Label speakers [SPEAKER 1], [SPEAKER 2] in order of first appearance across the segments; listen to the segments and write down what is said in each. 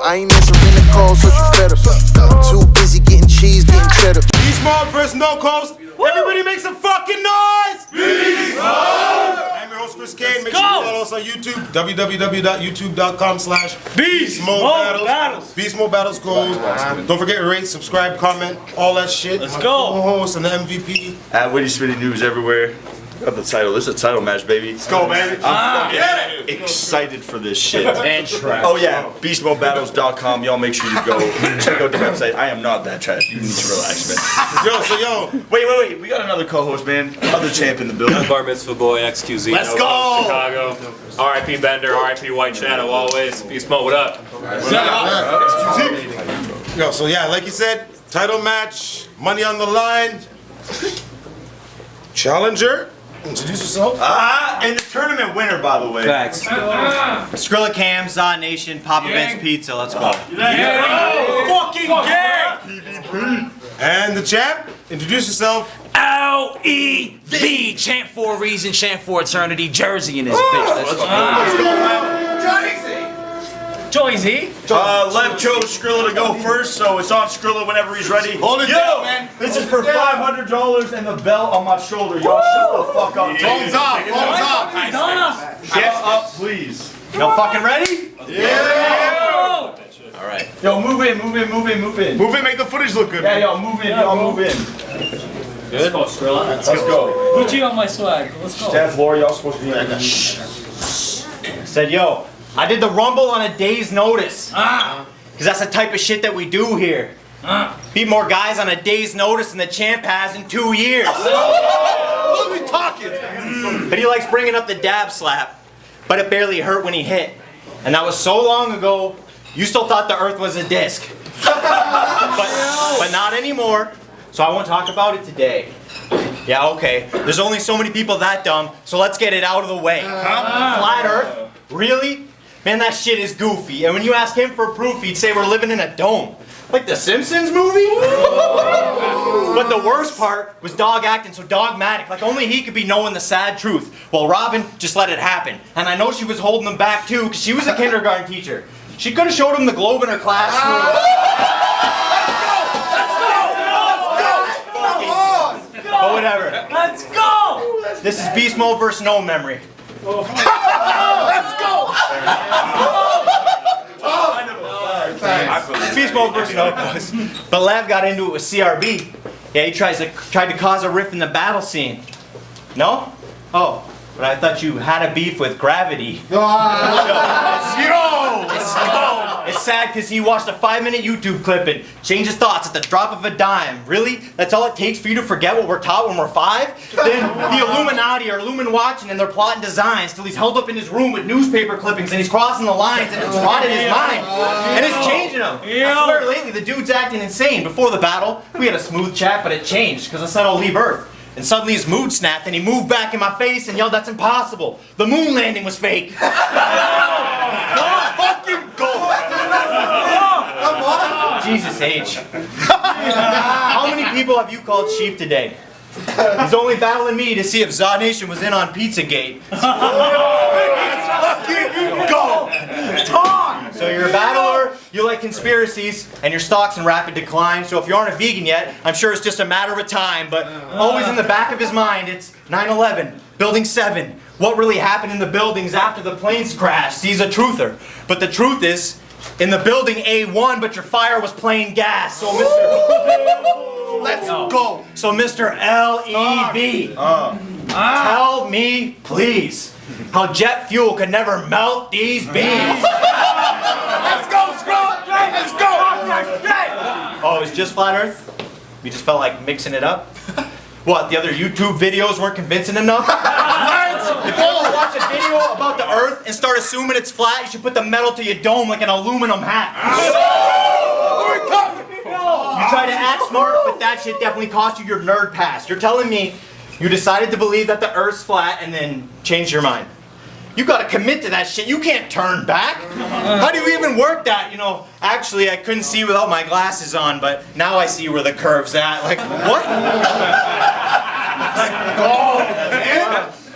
[SPEAKER 1] I ain't answering the call, so you better. Too busy getting cheese, getting cheddar.
[SPEAKER 2] Beastmode versus No Coast. Everybody make some fucking noise! Beastmode! I'm your host, Chris Kane. Make sure you follow us on YouTube. www.youtube.com/BeastModeBattles. Beastmode Battles goes. Don't forget to rate, subscribe, comment, all that shit.
[SPEAKER 3] Let's go.
[SPEAKER 2] Co-host and the MVP.
[SPEAKER 4] At Witty Switty News everywhere. Got the title. This is a title match, baby.
[SPEAKER 2] Let's go, baby.
[SPEAKER 4] I'm fucking excited for this shit.
[SPEAKER 3] And trash.
[SPEAKER 4] Oh yeah, beastmodebattles.com. Y'all make sure you go check out the website. I am not that trash. You need to relax, man.
[SPEAKER 2] Yo.
[SPEAKER 4] Wait. We got another co-host, man. Another champ in the building.
[SPEAKER 5] Bar Mitzvah Boy, XQZ.
[SPEAKER 3] Let's go!
[SPEAKER 5] Chicago. R.I.P. Bender, R.I.P. White Shadow, always. Beast Mode, what up?
[SPEAKER 2] Yo, so yeah, like you said, title match, money on the line. Challenger, introduce yourself.
[SPEAKER 4] And the tournament winner, by the way.
[SPEAKER 3] Facts.
[SPEAKER 6] Scrilla Cam, Zon Nation, Papa Ben's Pizza, let's go.
[SPEAKER 3] Fucking gang!
[SPEAKER 2] And the champ, introduce yourself.
[SPEAKER 3] L-E-V! Chant for a reason, chant for eternity. Jersey in this bitch. Let's go. Joyzy.
[SPEAKER 4] Lev chose Scrilla to go first, so it's on Scrilla whenever he's ready.
[SPEAKER 2] Hold it down, man.
[SPEAKER 4] This is for $500 and the belt on my shoulder. Y'all shut the fuck up.
[SPEAKER 2] Phones up.
[SPEAKER 4] Shut up, please.
[SPEAKER 6] Y'all fucking ready?
[SPEAKER 2] Yeah.
[SPEAKER 3] Alright.
[SPEAKER 4] Yo, move in.
[SPEAKER 2] Move it, make the footage look good.
[SPEAKER 4] Yeah, yo, move in.
[SPEAKER 3] Good.
[SPEAKER 4] Let's go.
[SPEAKER 7] Put you on my swag. Let's go.
[SPEAKER 4] Stand floor, y'all supposed to be in.
[SPEAKER 6] Said, yo, I did the Rumble on a day's notice. Because that's the type of shit that we do here. Beat more guys on a day's notice than the champ has in 2 years.
[SPEAKER 2] What are we talking?
[SPEAKER 6] But he likes bringing up the dab slap. But it barely hurt when he hit. And that was so long ago, you still thought the earth was a disc. but not anymore. So I won't talk about it today. Yeah, okay. There's only so many people that dumb, so let's get it out of the way. Flat earth? Really? Man, that shit is goofy. And when you ask him for proof, he'd say we're living in a dome. Like the Simpsons movie? But the worst part was Dog acting so dogmatic, like only he could be knowing the sad truth. Well, Robin just let it happen. And I know she was holding them back too, because she was a kindergarten teacher. She could have showed him the globe in her classroom. But whatever.
[SPEAKER 7] Let's go!
[SPEAKER 6] This is Beast Mode versus No Memory.
[SPEAKER 2] Let's go!
[SPEAKER 6] Beast Mode versus No Memory. But Lev got into it with CRB. Yeah, he tried to cause a rift in the battle scene. No? Oh, but I thought you had a beef with Gravity. It's sad because he watched a 5-minute YouTube clip and changed his thoughts at the drop of a dime. Really? That's all it takes for you to forget what we're taught when we're 5? Then the Illuminati are watching and they're plotting designs till he's held up in his room with newspaper clippings and he's crossing the lines and it's rotted his mind. And it's changing him. I swear lately the dude's acting insane. Before the battle, we had a smooth chat, but it changed because I said I'll leave Earth. And suddenly his mood snapped and he moved back in my face and yelled, "That's impossible. The moon landing was fake." Fucking go! Come on! Jesus H. How many people have you called sheep today? He's only battling me to see if Zod Nation was in on Pizzagate. Go! Talk! So you're a battler, you like conspiracies, and your stock's in rapid decline. So if you aren't a vegan yet, I'm sure it's just a matter of time. But always in the back of his mind, it's 9/11, Building 7. What really happened in the buildings after the planes crashed? He's a truther. But the truth is, in the building A1, but your fire was plain gas. So Mr. Let's go. So Mr. L-E-V, tell me, please, how jet fuel could never melt these beans. Let's go, Scrilla! Let's go! Oh, it's just flat Earth? We just felt like mixing it up? What, the other YouTube videos weren't convincing enough? If you ever watch a video about the Earth and start assuming it's flat, you should put the metal to your dome like an aluminum hat. You try to act smart, but that shit definitely cost you your nerd pass. You're telling me you decided to believe that the Earth's flat and then changed your mind. You gotta commit to that shit. You can't turn back. How do you even work that? You know, actually, I couldn't see without my glasses on, but now I see where the curve's at. Like, what?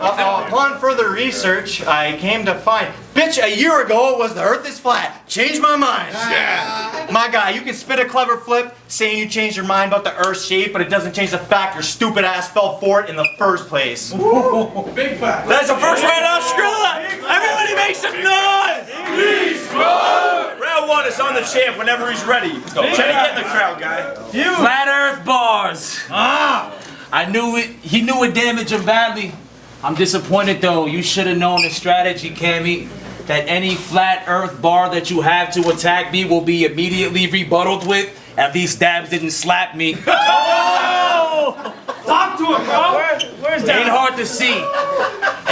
[SPEAKER 6] Upon further research, I came to find, bitch, a year ago it was the earth is flat. Changed my mind. Yeah. My guy, you can spit a clever flip saying you changed your mind about the earth's shape, but it doesn't change the fact your stupid ass fell for it in the first place.
[SPEAKER 2] Big fact.
[SPEAKER 3] That's the first round of Scrilla. Everybody make some noise.
[SPEAKER 4] Beastmode! Round 1 is on the champ whenever he's ready. Let's go. Try to get in the crowd, guy.
[SPEAKER 3] Flat Earth bars. I knew it. He knew it damaged him badly. I'm disappointed though. You should have known the strategy, Cammy. That any flat Earth bar that you have to attack me will be immediately rebutted with. At least Dabs didn't slap me.
[SPEAKER 7] Oh! Talk to him, bro. Where's that?
[SPEAKER 3] Ain't hard to see.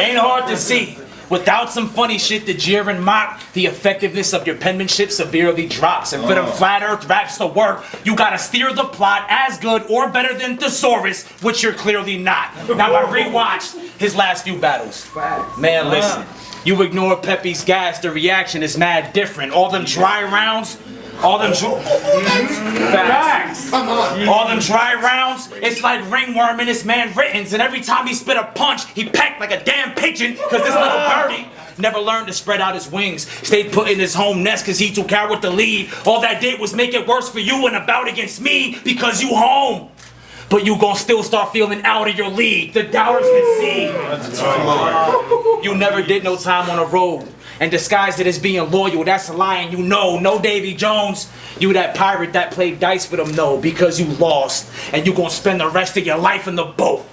[SPEAKER 3] Ain't hard to see. Without some funny shit to jeer and mock, the effectiveness of your penmanship severely drops. And for them flat Earth raps to work, you gotta steer the plot as good or better than the Saurus, which you're clearly not. Now I rewatched his last few battles. Man, listen. You ignore Pepe's gas, the reaction is mad different. All them dry rounds, all them facts. All them dry rounds, it's like ringworm in this man Rittens, and every time he spit a punch, he pecked like a damn pigeon, cause this little birdie never learned to spread out his wings. Stayed put in his home nest cause he took out with the lead. All that did was make it worse for you in a bout against me because you home. But you gon' still start feeling out of your league. The doubters can see. You never did no time on the road and disguised it as being loyal. That's a lie, and you know. No Davy Jones. You that pirate that played dice with him, no, because you lost. And you gon' spend the rest of your life in the boat.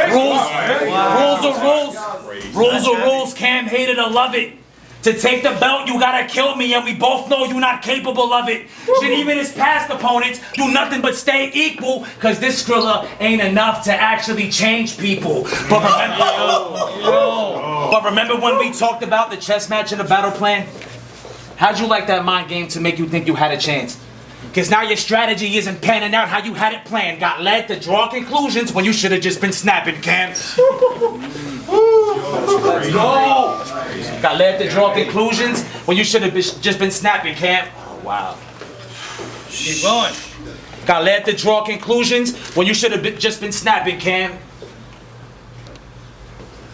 [SPEAKER 3] Rules are rules. Rules are rules. Cam hated to love it. To take the belt, you gotta kill me, and we both know you're not capable of it. Should even his past opponents do nothing but stay equal, cause this Scrilla ain't enough to actually change people. But remember when we talked about the chess match and the battle plan? How'd you like that mind game to make you think you had a chance? Cause now your strategy isn't panning out how you had it planned. Got led to draw conclusions when you should have just been snapping, Cam. Let's go! Got led to draw conclusions when you should have just been snapping, Cam. Oh, wow.
[SPEAKER 7] Keep going.
[SPEAKER 3] Got led to draw conclusions when you should have just been snapping, Cam.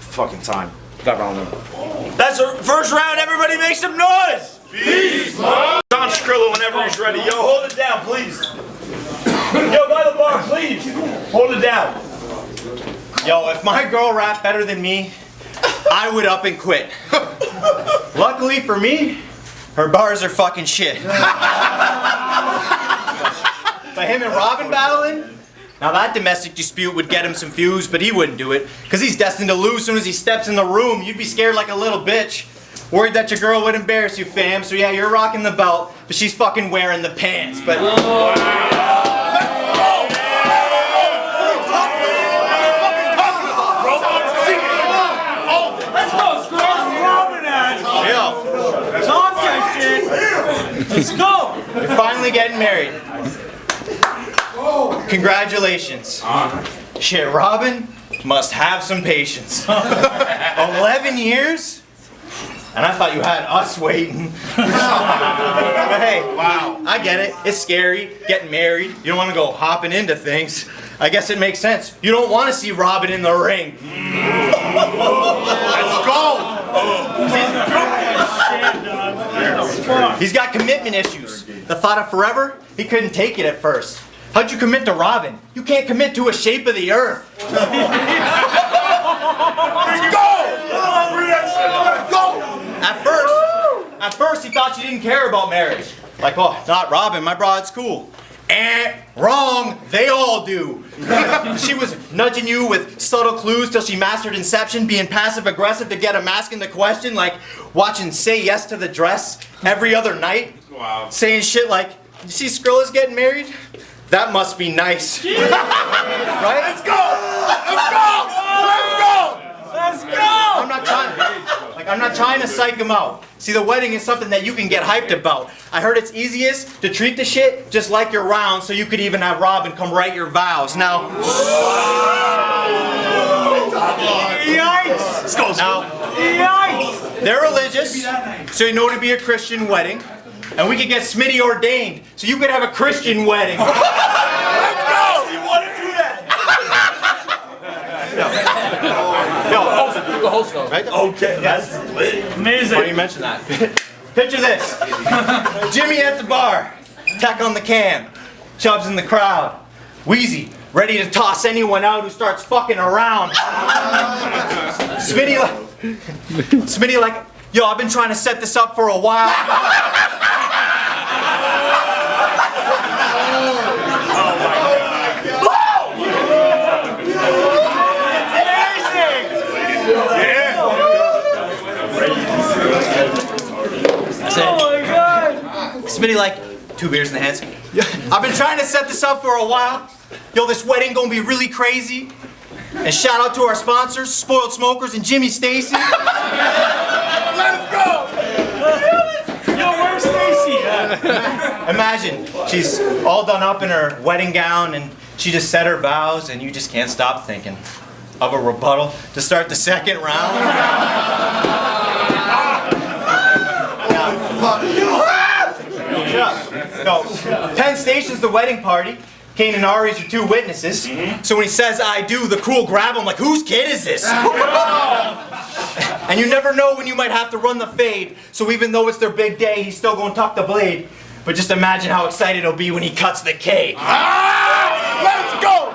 [SPEAKER 3] Fucking time. Got round one.
[SPEAKER 4] That's the first round. Everybody make some noise. Beastmode! On Scrilla whenever he's ready. Yo, hold it down, please. Yo, by the bar, please. Hold it down.
[SPEAKER 6] Yo, if my girl rapped better than me, I would up and quit. Luckily for me, her bars are fucking shit. But him and ROBYN battling, now that domestic dispute would get him some views, but he wouldn't do it, because he's destined to lose as soon as he steps in the room. You'd be scared like a little bitch. Worried that your girl would embarrass you, fam. So yeah, you're rocking the belt, but she's fucking wearing the pants. But
[SPEAKER 7] Let's go, talk that shit. Let's go.
[SPEAKER 6] you're finally getting married. Congratulations. Shit, ROBYN must have some patience. 11 years? And I thought you had us waiting. But hey, wow, I get it. It's scary, getting married. You don't want to go hopping into things. I guess it makes sense. You don't want to see ROBYN in the ring. Let's go! He's got commitment issues. The thought of forever, he couldn't take it at first. How'd you commit to ROBYN? You can't commit to a shape of the earth. Let's go! At first he thought she didn't care about marriage. Like, oh, not ROBYN, my broad's cool. Wrong, they all do. She was nudging you with subtle clues till she mastered Inception, being passive aggressive to get him asking the question, like watching Say Yes to the Dress every other night. Wow. Saying shit like, you see Skrilla's getting married? That must be nice. Right? Let's go! Let's go! Let's go! Let's go! I'm not trying to psych him out. See, the wedding is something that you can get hyped about. I heard it's easiest to treat the shit just like your round, so you could even have ROBYN come write your vows. Now, yikes! Let's go. Now, yikes! They're religious, so you know to be a Christian wedding, and we could get Smitty ordained, so you could have a Christian wedding. Let's go! You want to do Right there.
[SPEAKER 4] Okay, that's
[SPEAKER 7] Amazing.
[SPEAKER 6] Funny you mention that. Picture this. Jimmy at the bar. Tech on the cam. Chubbs in the crowd. Wheezy, ready to toss anyone out who starts fucking around. Smitty like, yo, I've been trying to set this up for a while. Smitty like, 2 beers in the hands. I've been trying to set this up for a while. Yo, this wedding gonna be really crazy. And shout out to our sponsors, Spoiled Smokers and Jimmy Stacy.
[SPEAKER 7] Let's go! Yo, where's Stacy?
[SPEAKER 6] Imagine, she's all done up in her wedding gown and she just said her vows and you just can't stop thinking of a rebuttal to start the second round. No, Penn Station's the wedding party. Kane and Ari's are 2 witnesses. So when he says I do, the crew will grab him like, whose kid is this? And you never know when you might have to run the fade. So even though it's their big day, he's still going to tuck the blade. But just imagine how excited he'll be when he cuts the cake. Let's go!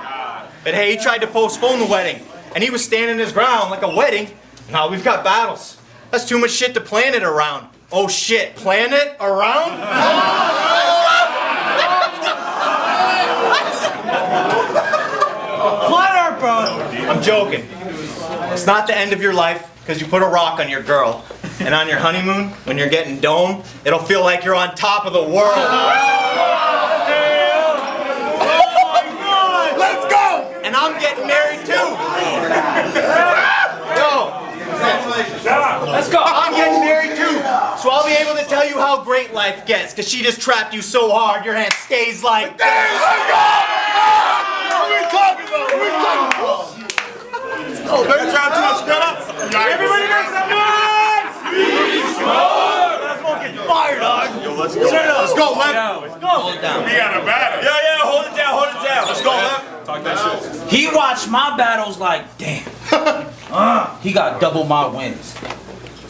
[SPEAKER 6] But hey, he tried to postpone the wedding. And he was standing his ground like a wedding. Now we've got battles. That's too much shit to plan it around. Oh shit, plan it around?
[SPEAKER 7] Flat Earth, bro.
[SPEAKER 6] I'm joking. It's not the end of your life because you put a rock on your girl. And on your honeymoon, when you're getting domed, it'll feel like you're on top of the world. Let's go! And I'm getting married too. Yo.
[SPEAKER 7] Let's go.
[SPEAKER 6] I'm getting married too. So I'll be able to tell you how great life gets because she just trapped you so hard your hand stays like this. Let's go! What are we talking about? What are we talking about?
[SPEAKER 2] Oh, baby, try to Scrilla. Everybody make some noise!
[SPEAKER 7] That's fucking fire, dog.
[SPEAKER 2] Yo, let's go. Let's go, left.
[SPEAKER 7] Let's go.
[SPEAKER 4] We got a battle. Yeah, hold it down, hold it down.
[SPEAKER 2] Let's go, left. Talk that shit.
[SPEAKER 3] He watched my battles like, damn. He got double my wins.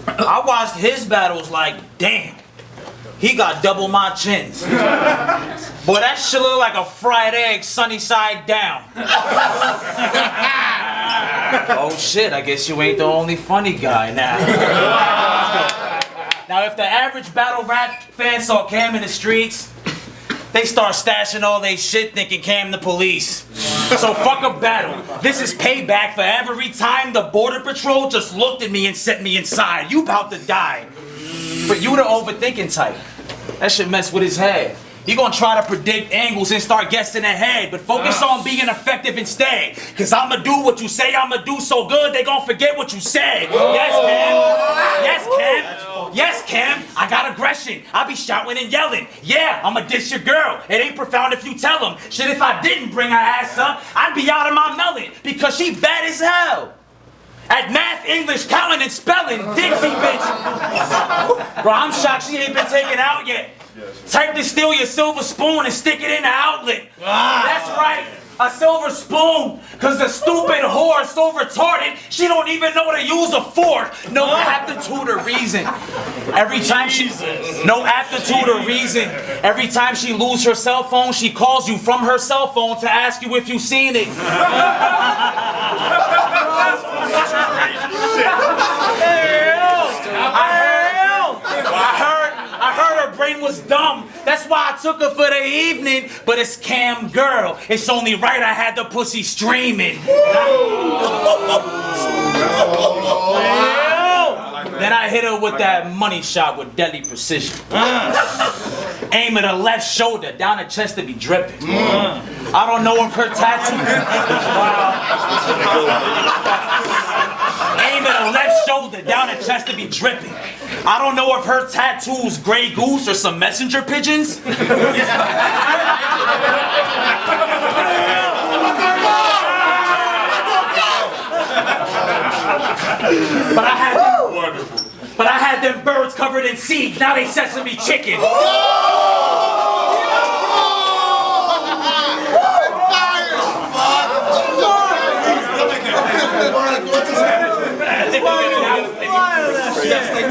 [SPEAKER 3] I watched his battles like, damn. He got double my chins. Boy, that shit look like a fried egg sunny side down. Oh shit, I guess you ain't the only funny guy now. Now if the average battle rap fan saw Cam in the streets, they start stashing all they shit thinking Cam the police. So fuck a battle. This is payback for every time the border patrol just looked at me and sent me inside. You about to die. But you the overthinking type. That shit mess with his head. He gonna try to predict angles and start guessing ahead, but focus on being effective instead. Cause I'ma do what you say I'ma do so good they gonna forget what you said. Yes, Cam. Yes, Cam. Yes, Cam. I got aggression. I be shouting and yelling. Yeah, I'ma diss your girl. It ain't profound if you tell them. Shit, if I didn't bring her ass up, I'd be out of my melon because she bad as hell. At math, English, counting, and spelling, Dixie bitch. Bro, I'm shocked she ain't been taken out yet. Type to steal your silver spoon and stick it in the outlet. That's right, a silver spoon. Cause the stupid whore is so retarded, she don't even know to use a fork. No aptitude or reason. Every time no aptitude or reason. Every time she lose her cell phone, she calls you from her cell phone to ask you if you seen it. I heard her brain was dumb. That's why I took her for the evening. But it's Cam girl. It's only right I had the pussy streaming. Then I hit her with that money shot with deadly precision. Aim at her left shoulder, down her chest to be dripping. I don't know if her tattoo. Aim at her left shoulder, down her chest to be dripping. I don't know if her tattoo's Grey Goose or some messenger pigeons. But I had them birds covered in seeds. Now they sesame chicken.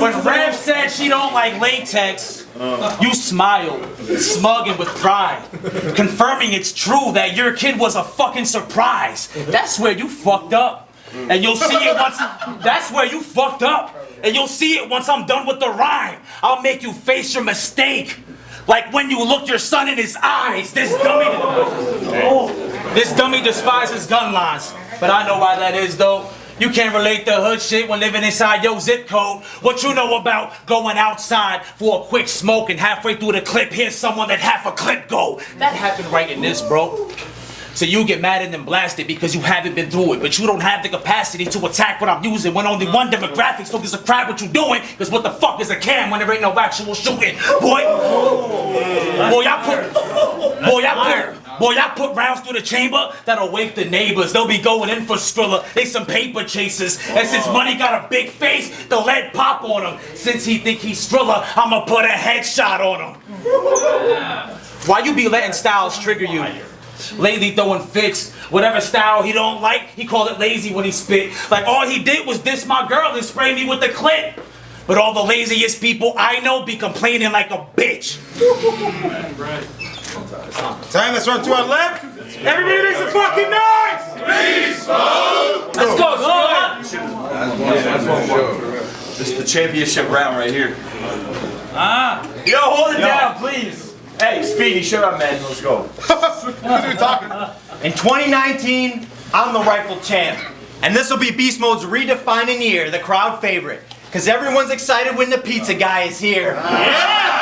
[SPEAKER 3] When Rev said she don't like latex, you smiled, smug and with pride, confirming it's true that your kid was a fucking surprise. That's where you fucked up. And you'll see it once. That's where you fucked up. And you'll see it once I'm done with the rhyme. I'll make you face your mistake. Like when you look your son in his eyes. This dummy despises gun lines. But I know why that is though. You can't relate to hood shit when living inside your zip code. What you know about going outside for a quick smoke and halfway through the clip hear someone that half a clip go. That happened right in this, bro. So you get mad and then blast it because you haven't been through it, but you don't have the capacity to attack what I'm using when only one demographic so gives a crap what you doing, because what the fuck is a cam when there ain't no actual shooting? Boy, I put rounds through the chamber that'll wake the neighbors. They'll be going in for Scrilla. They some paper chasers. And since money got a big face, the lead pop on him. Since he think he's Scrilla, I'ma put a headshot on him. Why you be letting styles trigger you? Lately throwing fits. Whatever style he don't like, he call it lazy when he spit. Like all he did was diss my girl and spray me with the clip. But all the laziest people I know be complaining like a bitch.
[SPEAKER 2] Time, let's run to our left. Everybody make some fucking noise! Beastmode!
[SPEAKER 3] Let's go,
[SPEAKER 4] This is the championship round right here. Yo, hold it down, please. Hey, Speedy, shut up, man. Let's go.
[SPEAKER 6] In 2019, I'm the rifle champ. And this will be Beastmode's redefining year, the crowd favorite. Because everyone's excited when the pizza guy is here. Yeah!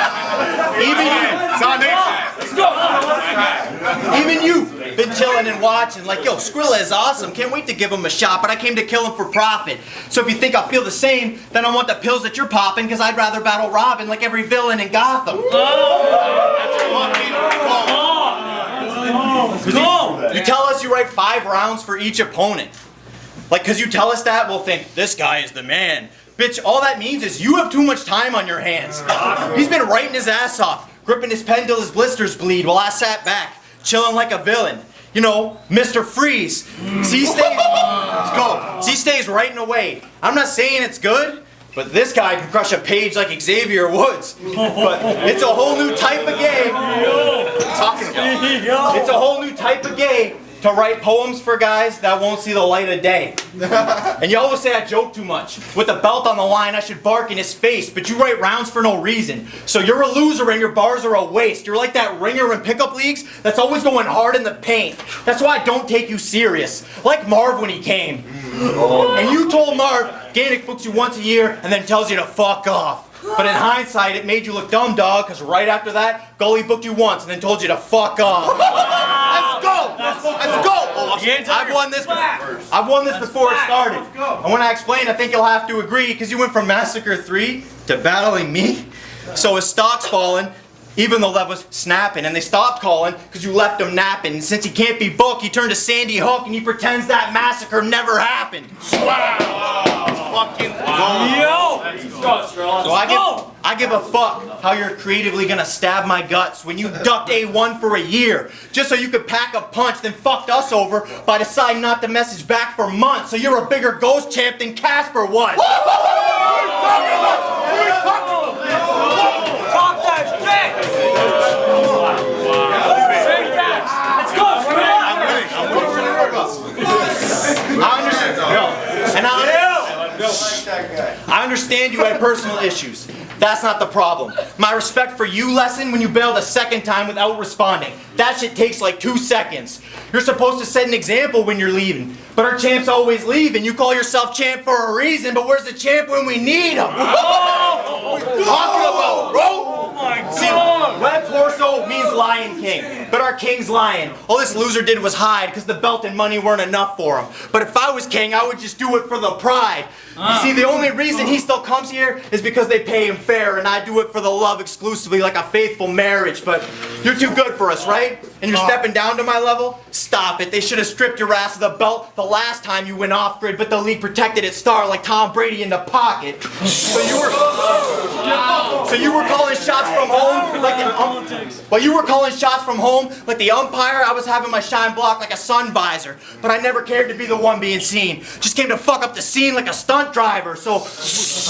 [SPEAKER 6] Even you been chilling and watching like, yo, Scrilla is awesome. Can't wait to give him a shot, but I came to kill him for profit. So if you think I feel the same, then I want the pills that you're popping, because I'd rather battle Robin like every villain in Gotham. You tell us you write 5 rounds for each opponent. Like, because you tell us that, we'll think, this guy is the man. Bitch, all that means is you have too much time on your hands. He's been writing his ass off, gripping his pen till his blisters bleed while I sat back, chilling like a villain. You know, Mr. Freeze. See, he stays writing away. I'm not saying it's good, but this guy can crush a page like Xavier Woods. But it's a whole new type of game. It's a whole new type of game to write poems for guys that won't see the light of day. And you always say I joke too much. With the belt on the line, I should bark in his face, but you write rounds for no reason. So you're a loser and your bars are a waste. You're like that ringer in pickup leagues that's always going hard in the paint. That's why I don't take you serious. Like Marv when he came. And you told Marv, Ganik books you once a year and then tells you to fuck off. But in hindsight, it made you look dumb, dog, because right after that, Gully booked you once and then told you to fuck off. Let's go! Let's go! I've won this before it started. And when I explain, I think you'll have to agree, because you went from Massacre 3 to battling me. So his stock's falling, even though that was snapping, and they stopped calling because you left him napping. And since he can't be booked, he turned to Sandy Hook and he pretends that massacre never happened. Wow! Fucking yo! So I give a fuck how you're creatively gonna stab my guts when you ducked A1 for a year just so you could pack a punch, then fucked us over by deciding not to message back for months. So you're a bigger ghost champ than Casper was.
[SPEAKER 7] Talk that shit! Straight facts! Let's go,
[SPEAKER 6] I understand you had personal issues. That's not the problem. My respect for you lessened when you bailed a second time without responding. That shit takes like 2 seconds. You're supposed to set an example when you're leaving. But our champs always leave, and you call yourself champ for a reason, but where's the champ when we need him? What are you talking about, bro?
[SPEAKER 7] Oh my God!
[SPEAKER 6] See, Red Corso means Lion King, but our king's lying. All this loser did was hide because the belt and money weren't enough for him. But if I was king, I would just do it for the pride. You see, the only reason he still comes here is because they pay him fair, and I do it for the love exclusively like a faithful marriage. But you're too good for us, right? And you're stepping down to my level? Stop it. They should have stripped your ass of the belt the last time you went off grid, but the league protected its star like Tom Brady in the pocket. So you were calling shots from home like While you were calling shots from home like the umpire, I was having my shine blocked like a sun visor. But I never cared to be the one being seen. Just came to fuck up the scene like a stunt driver. So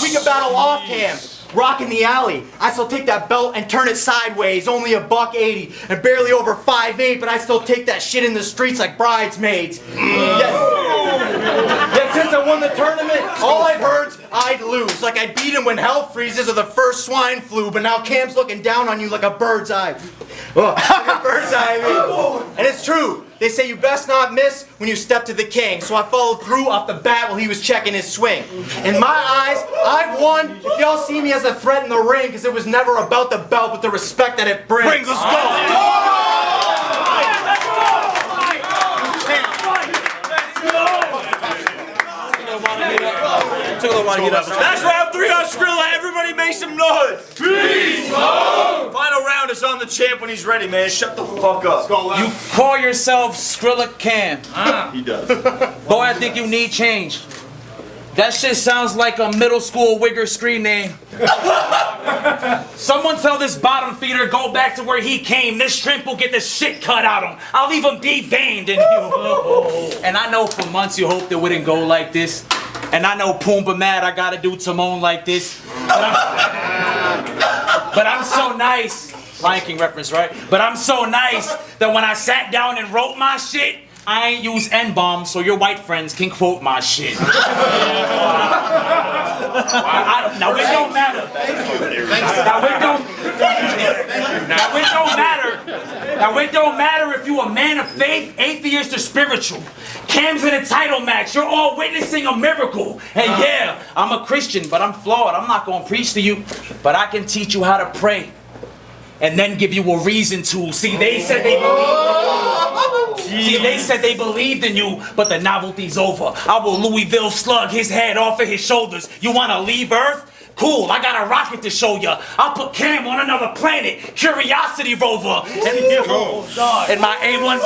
[SPEAKER 6] we could battle off cam. Rock in the alley. I still take that belt and turn it sideways. Only $1.80 and barely over 5'8", but I still take that shit in the streets like bridesmaids. Yet since I won the tournament, all I've heard's I'd lose. Like I beat him when hell freezes or the first swine flu, but now Cam's looking down on you like a bird's eye. Like a bird's eye view. And it's true. They say you best not miss when you step to the king. So I followed through off the bat while he was checking his swing. In my eyes, I've won if y'all see me as a threat in the ring, because it was never about the belt, but the respect that it brings.
[SPEAKER 4] Let's go! That's round 3 on Scrilla. Everybody make some noise. Beastmode! Final round is on the champ when he's ready, man. Shut the fuck up.
[SPEAKER 3] You call yourself Scrilla Cam.
[SPEAKER 4] He does.
[SPEAKER 3] Boy, I think you need change. That shit sounds like a middle school wigger screen name. Someone tell this bottom feeder go back to where he came. This shrimp will get the shit cut out of him. I'll leave him deveined and And I know for months you hoped it wouldn't go like this. And I know Pumbaa mad I gotta do Timon like this. But I'm so nice. Lion King reference, right? But I'm so nice that when I sat down and wrote my shit, I ain't use N-bomb so your white friends can quote my shit. Now it don't matter. Now it don't matter if you a man of faith, atheist, or spiritual. Cam's in a title match. You're all witnessing a miracle. And yeah, I'm a Christian, but I'm flawed. I'm not gonna preach to you, but I can teach you how to pray. And then give you a reason to. See, they said they believed in you, but the novelty's over. I will Louisville slug his head off of his shoulders. You wanna leave Earth? Cool, I got a rocket to show ya. I'll put Cam on another planet, Curiosity rover. And my A1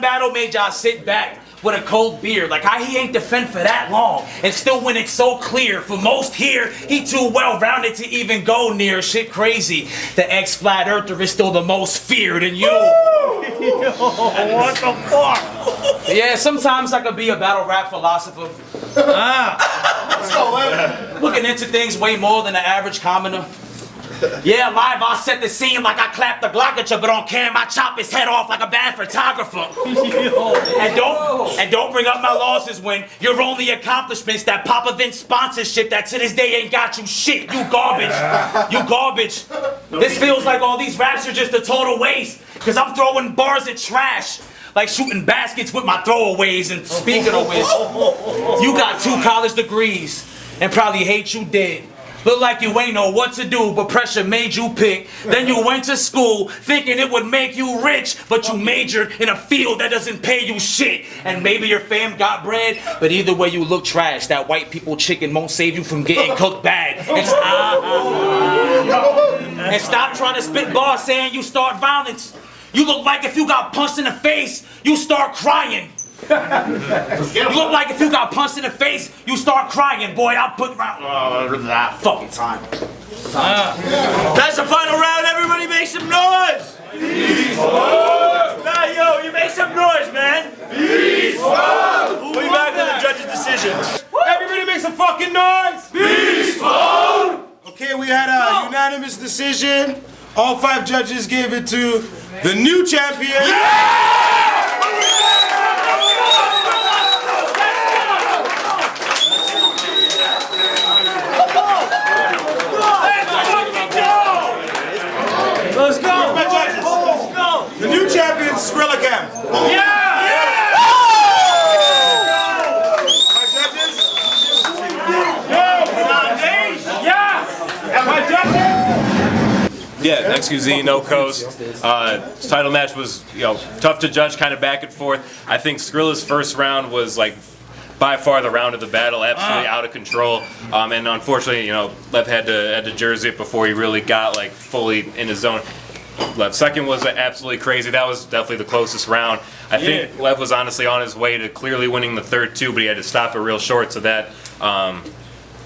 [SPEAKER 3] battle made y'all sit back with a cold beer, like how he ain't defend for that long, and still when it's so clear, for most here, he too well-rounded to even go near. Shit crazy, the ex-flat earther is still the most feared, and you...
[SPEAKER 7] What the fuck?
[SPEAKER 3] Yeah, sometimes I could be a battle rap philosopher. Looking into things way more than the average commoner. Yeah, live I'll set the scene like I clap the Glockacha, but on cam I chop his head off like a bad photographer. and don't bring up my losses when your only accomplishments that Papa Vince sponsorship that to this day ain't got you shit. You garbage. You garbage. This feels like all these raps are just a total waste, cause I'm throwing bars at trash. Like shooting baskets with my throwaways. And speaking of which, you got 2 college degrees and probably hate you dead. Look like you ain't know what to do, but pressure made you pick. Then you went to school thinking it would make you rich, but you majored in a field that doesn't pay you shit. And maybe your fam got bread, but either way you look trash. That white people chicken won't save you from getting cooked bad. And stop trying to spit bars saying you start violence. You look like if you got punched in the face, you start crying. You look like if you got punched in the face, you start crying. Boy, I'll put that fucking time.
[SPEAKER 4] That's the final round. Everybody make some noise. Nah, yo, you make some noise, man. We'll be back with the judge's decision.
[SPEAKER 2] Everybody make some fucking noise!
[SPEAKER 4] Beastmode!
[SPEAKER 2] Okay, we had a unanimous decision. All 5 judges gave it to the new champion.
[SPEAKER 7] Let's go!
[SPEAKER 2] My judges.
[SPEAKER 7] Let's go!
[SPEAKER 2] The new champion, Scrilla Cam.
[SPEAKER 7] Yeah!
[SPEAKER 2] My judges.
[SPEAKER 7] Yeah!
[SPEAKER 2] My judges.
[SPEAKER 5] Yeah, XQZ, no coast. Title match was, tough to judge, kind of back and forth. I think Skrilla's first round was like by far the round of the battle, absolutely out of control. And unfortunately, Lev had to jersey it before he really got like fully in his zone. Lev second was absolutely crazy. That was definitely the closest round. I think Lev was honestly on his way to clearly winning the third too, but he had to stop it real short. So that,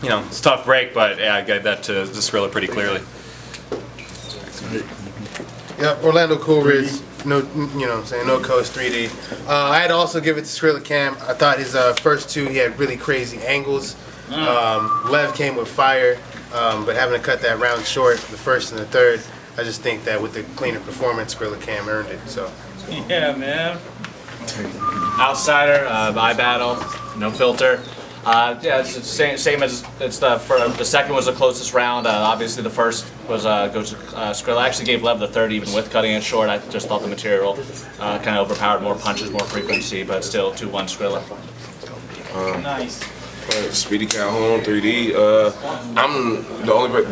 [SPEAKER 5] it's a tough break, but yeah, I got that to Scrilla pretty clearly.
[SPEAKER 8] Yep, Orlando Coolridge. No, you know what I'm saying, no coach 3D. I had to also give it to Scrilla Cam. I thought his first two, he had really crazy angles. Lev came with fire, but having to cut that round short, the first and the third, I just think that with the cleaner performance, Scrilla Cam earned it. So.
[SPEAKER 7] Yeah, man.
[SPEAKER 9] Outsider, eye battle, no filter. Yeah, it's the same as it's the second was the closest round. Obviously, the first was goes to Scrilla. I actually gave Lev the third, even with cutting it short. I just thought the material kind of overpowered, more punches, more frequency, but still 2-1 Scrilla.
[SPEAKER 7] Nice.
[SPEAKER 10] Speedy Calhoun 3D. I'm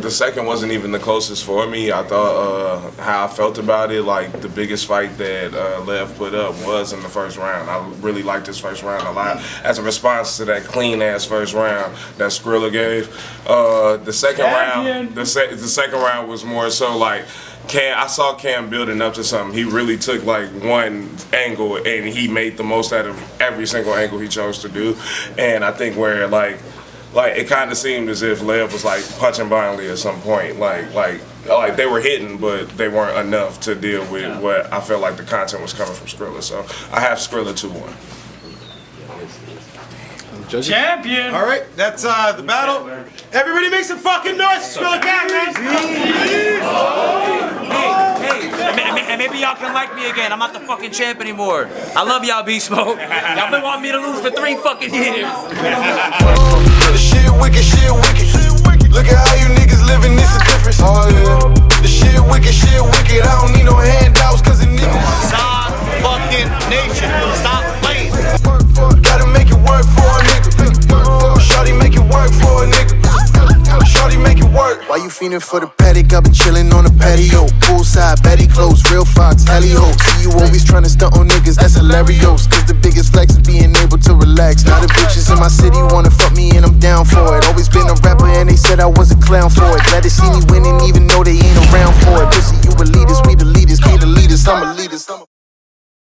[SPEAKER 10] the second wasn't even the closest for me. I thought how I felt about it, like the biggest fight that Lev put up was in the first round. I really liked this first round a lot as a response to that clean ass first round that Scrilla gave. The second round, the second round was more so like. I saw Cam building up to something. He really took like one angle and he made the most out of every single angle he chose to do. And I think where like it kind of seemed as if Lev was like punching violently at some point. Like they were hitting, but they weren't enough to deal with what I felt like the content was coming from Scrilla. So I have Scrilla 2-1.
[SPEAKER 7] Champion!
[SPEAKER 2] All right, that's the battle. Everybody make some fucking noise! Scrilla Cam, man!
[SPEAKER 3] Hey, maybe y'all can like me again. I'm not the fucking champ anymore. I love y'all, Beastmode. Y'all been wanting me to lose for 3 fucking years.
[SPEAKER 1] The shit wicked, shit wicked. Look at how you niggas living, this is different. Oh yeah. The shit wicked, shit wicked. I don't need no handouts, cause the niggas.
[SPEAKER 6] Stop fucking nation. Stop playing.
[SPEAKER 1] Gotta make it work for a nigga. Shawty make it work for a nigga. Shawty make it work. Why you fiending for the paddock? I've been chillin' on the patio. Poolside, Betty close, real fox, tally ho. See you always trying to stunt on niggas, that's hilarious. Cause the biggest flex is being able to relax. Now the bitches in my city wanna fuck me and I'm down for it. Always been a rapper and they said I was a clown for it. Glad to see me winning even though they ain't around for it. Pussy, you elitist, we the leaders, be the leaders, I'm a leader.